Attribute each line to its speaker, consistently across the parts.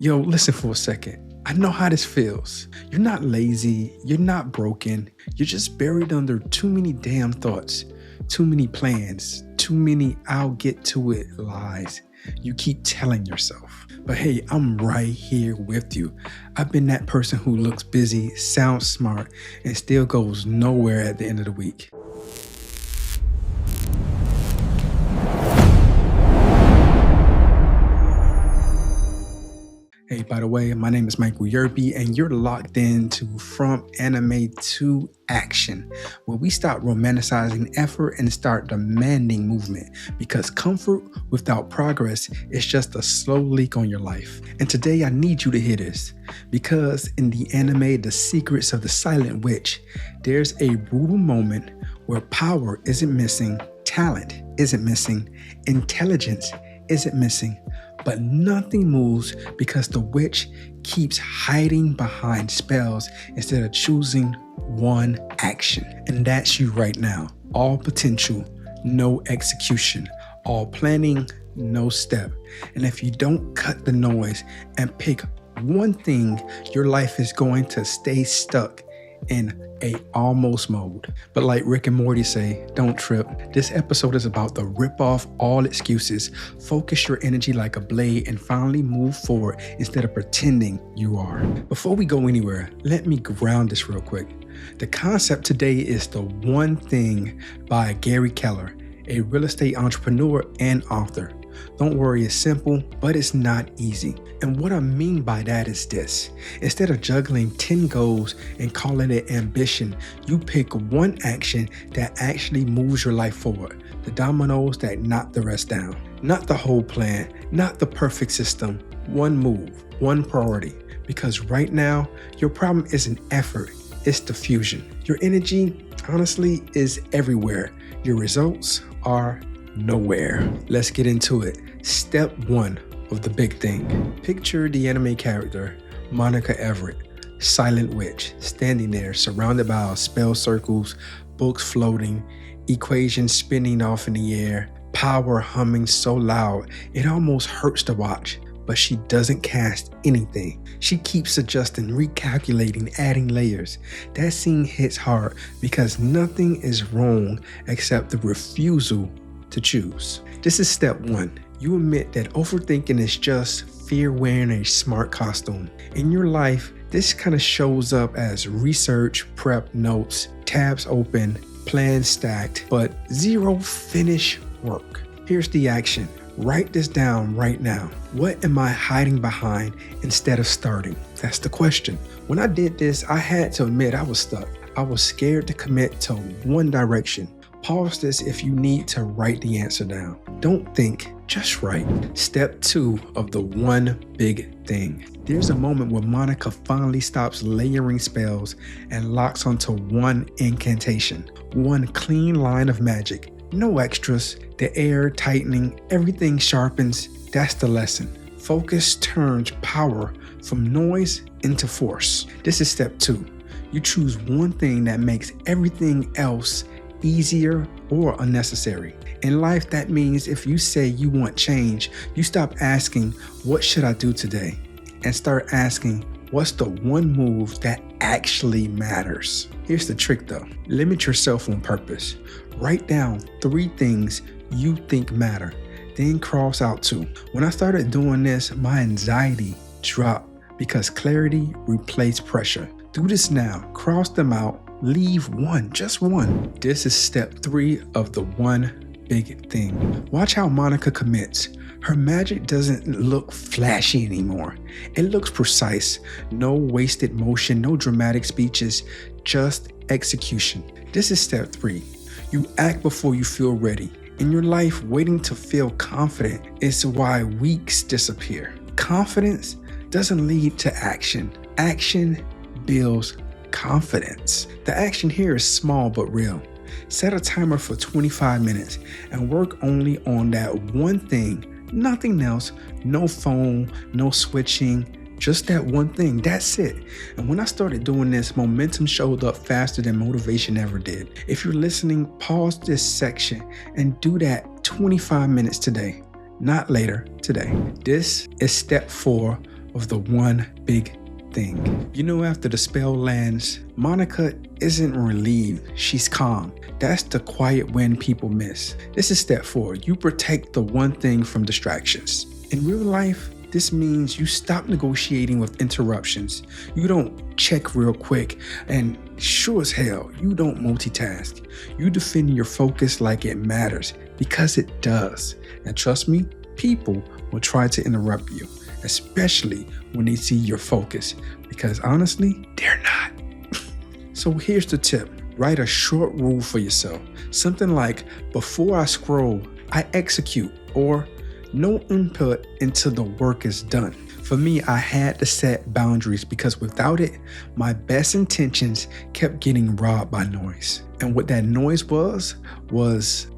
Speaker 1: Yo, listen for a second. I know how this feels. You're not lazy, you're not broken, you're just buried under too many damn thoughts, too many plans, too many I'll get to it lies you keep telling yourself. But hey, I'm right here with you. I've been that person who looks busy, sounds smart, and still goes nowhere at the end of the week. Hey, by the way, my name is Michael Yerby, and you're locked into From Anime to Action, where we stop romanticizing effort and start demanding movement, because comfort without progress is just a slow leak on your life. And today I need you to hear this, because in the anime The Secrets of the Silent Witch, there's a brutal moment where power isn't missing, talent isn't missing, intelligence isn't missing, but nothing moves because the witch keeps hiding behind spells instead of choosing one action. And that's you right now. All potential, no execution. All planning, no step. And if you don't cut the noise and pick one thing, your life is going to stay stuck in a almost mode. But like Rick and Morty say, don't trip. This episode is about to rip off all excuses, focus your energy like a blade, and finally move forward instead of pretending you are. Before we go anywhere, let me ground this real quick. The concept today is The One Thing by Gary Keller, a real estate entrepreneur and author. Don't worry, it's simple, but it's not easy. And what I mean by that is this. Instead of juggling 10 goals and calling it ambition, you pick one action that actually moves your life forward. The dominoes that knock the rest down. Not the whole plan, not the perfect system. One move, one priority. Because right now, your problem isn't effort, it's diffusion. Your energy, honestly, is everywhere. Your results are nowhere. Let's get into it. Step 1 of the big thing. Picture the anime character, Monica Everett, Silent Witch, standing there surrounded by spell circles, books floating, equations spinning off in the air, power humming so loud it almost hurts to watch. But she doesn't cast anything. She keeps adjusting, recalculating, adding layers. That scene hits hard because nothing is wrong except the refusal to choose. This is step 1. You admit that overthinking is just fear wearing a smart costume. In your life, this kind of shows up as research, prep notes, tabs open, plans stacked, but zero finish work. Here's the action. Write this down right now. What am I hiding behind instead of starting? That's the question. When I did this, I had to admit I was stuck. I was scared to commit to one direction. Pause this if you need to write the answer down. Don't think, just write. Step 2 of the one big thing. There's a moment where Monica finally stops layering spells and locks onto one incantation. One clean line of magic. No extras. The air tightening, everything sharpens. That's the lesson. Focus turns power from noise into force. This is step 2. You choose one thing that makes everything else easier or unnecessary. In life, that means if you say you want change, you stop asking, what should I do today? And start asking, what's the one move that actually matters? Here's the trick though. Limit yourself on purpose. Write down 3 things you think matter, then cross out 2. When I started doing this, my anxiety dropped because clarity replaced pressure. Do this now. Cross them out. Leave one, just one. This is step 3 of the one big thing. Watch how Monica commits. Her magic doesn't look flashy anymore. It looks precise. No wasted motion, no dramatic speeches, just execution. This is step 3. You act before you feel ready. In your life, waiting to feel confident is why weeks disappear. Confidence doesn't lead to action. Action builds confidence. The action here is small but real. Set a timer for 25 minutes and work only on that one thing, nothing else, no phone, no switching, just that one thing. That's it. And when I started doing this, momentum showed up faster than motivation ever did. If you're listening, pause this section and do that 25 minutes today, not later, today. This is step 4 of the one big thing. You know, after the spell lands, Monica isn't relieved, she's calm. That's the quiet win people miss. This is step 4. You protect the one thing from distractions. In real life, this means you stop negotiating with interruptions. You don't check real quick, and sure as hell, you don't multitask. You defend your focus like it matters, because it does. And trust me, people will try to interrupt you, especially when they see your focus, because honestly, they're not. So here's the tip. Write a short rule for yourself. Something like, before I scroll, I execute, or no input until the work is done. For me, I had to set boundaries because without it, my best intentions kept getting robbed by noise. And what that noise was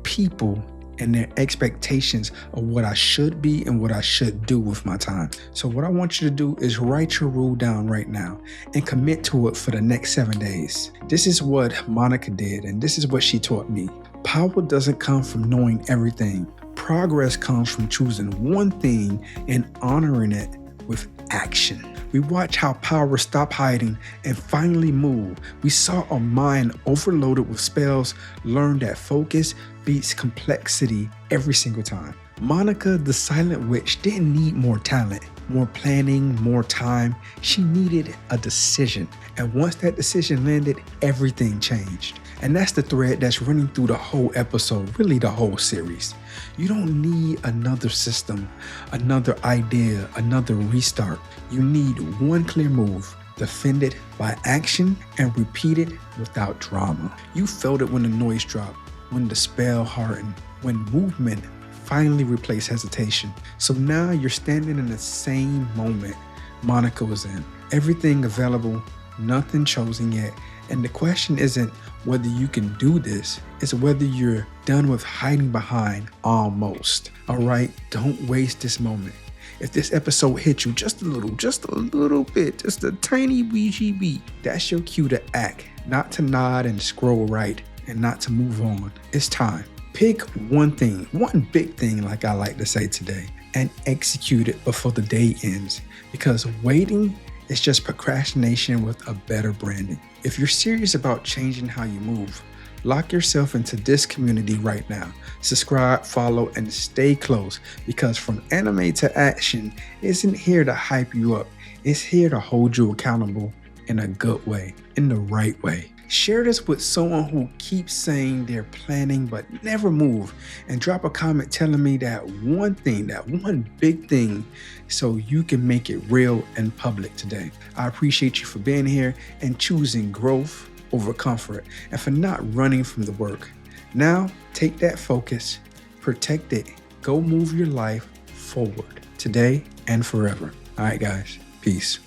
Speaker 1: people and their expectations of what I should be and what I should do with my time. So what I want you to do is write your rule down right now and commit to it for the next 7 days. This is what Monica did, and this is what she taught me. Power doesn't come from knowing everything. Progress comes from choosing one thing and honoring it with action. We watch how power stopped hiding and finally move. We saw a mind overloaded with spells learn that focus beats complexity every single time. Monica, the Silent Witch, didn't need more talent, more planning, more time. She needed a decision. And once that decision landed, everything changed. And that's the thread that's running through the whole episode, really the whole series. You don't need another system, another idea, another restart. You need one clear move, defend it by action and repeat it without drama. You felt it when the noise dropped, when the spell hardened, when movement finally replaced hesitation. So now you're standing in the same moment Monica was in. Everything available, nothing chosen yet. And the question isn't whether you can do this, it's whether you're done with hiding behind almost. All right, don't waste this moment. If this episode hit you just a little bit, just a tiny Ouija beat, that's your cue to act, not to nod and scroll right, and not to move on. It's time. Pick one thing, one big thing, like I like to say today, and execute it before the day ends. Because waiting is just procrastination with a better branding. If you're serious about changing how you move, lock yourself into this community right now. Subscribe, follow, and stay close, because From Anime to Action isn't here to hype you up. It's here to hold you accountable in a good way, in the right way. Share this with someone who keeps saying they're planning but never move, and drop a comment telling me that one thing, that one big thing, so you can make it real and public today. I appreciate you for being here and choosing growth over comfort, and for not running from the work. Now, take that focus, protect it, go move your life forward today and forever. All right, guys, peace.